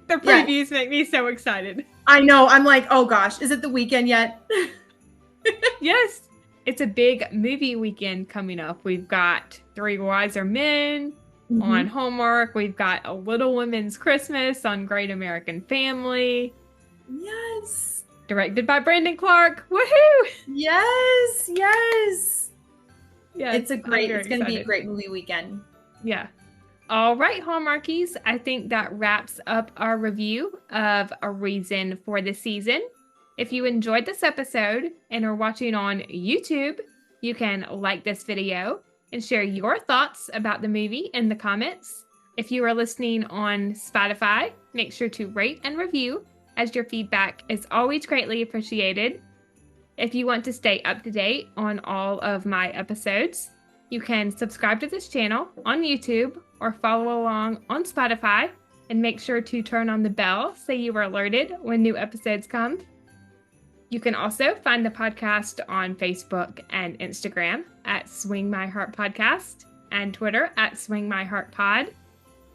Speaker 1: The previews
Speaker 2: Yes.
Speaker 1: make me so excited.
Speaker 2: I know. I'm like, oh gosh, is it the weekend yet?
Speaker 1: Yes. It's a big movie weekend coming up. We've got 3 Wiser Men on Hallmark. We've got A Little Women's Christmas on Great American Family.
Speaker 2: Yes.
Speaker 1: Directed by Brandon Clark. Woohoo!
Speaker 2: Yes.
Speaker 1: Yeah,
Speaker 2: It's going to be a
Speaker 1: excited.
Speaker 2: great movie weekend.
Speaker 1: Yeah. All right, Hallmarkies. I think that wraps up our review of A Reason for the Season. If you enjoyed this episode and are watching on YouTube, you can like this video and share your thoughts about the movie in the comments. If you are listening on Spotify, make sure to rate and review, as your feedback is always greatly appreciated. If you want to stay up to date on all of my episodes, you can subscribe to this channel on YouTube or follow along on Spotify, and make sure to turn on the bell so you are alerted when new episodes come. You can also find the podcast on Facebook and Instagram at Swing My Heart Podcast and Twitter at Swing My Heart Pod.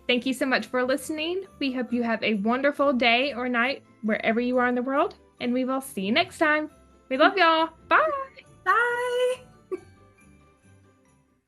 Speaker 1: Thank you so much for listening. We hope you have a wonderful day or night wherever you are in the world, and we will see you next time. We love y'all. Bye.
Speaker 2: Bye.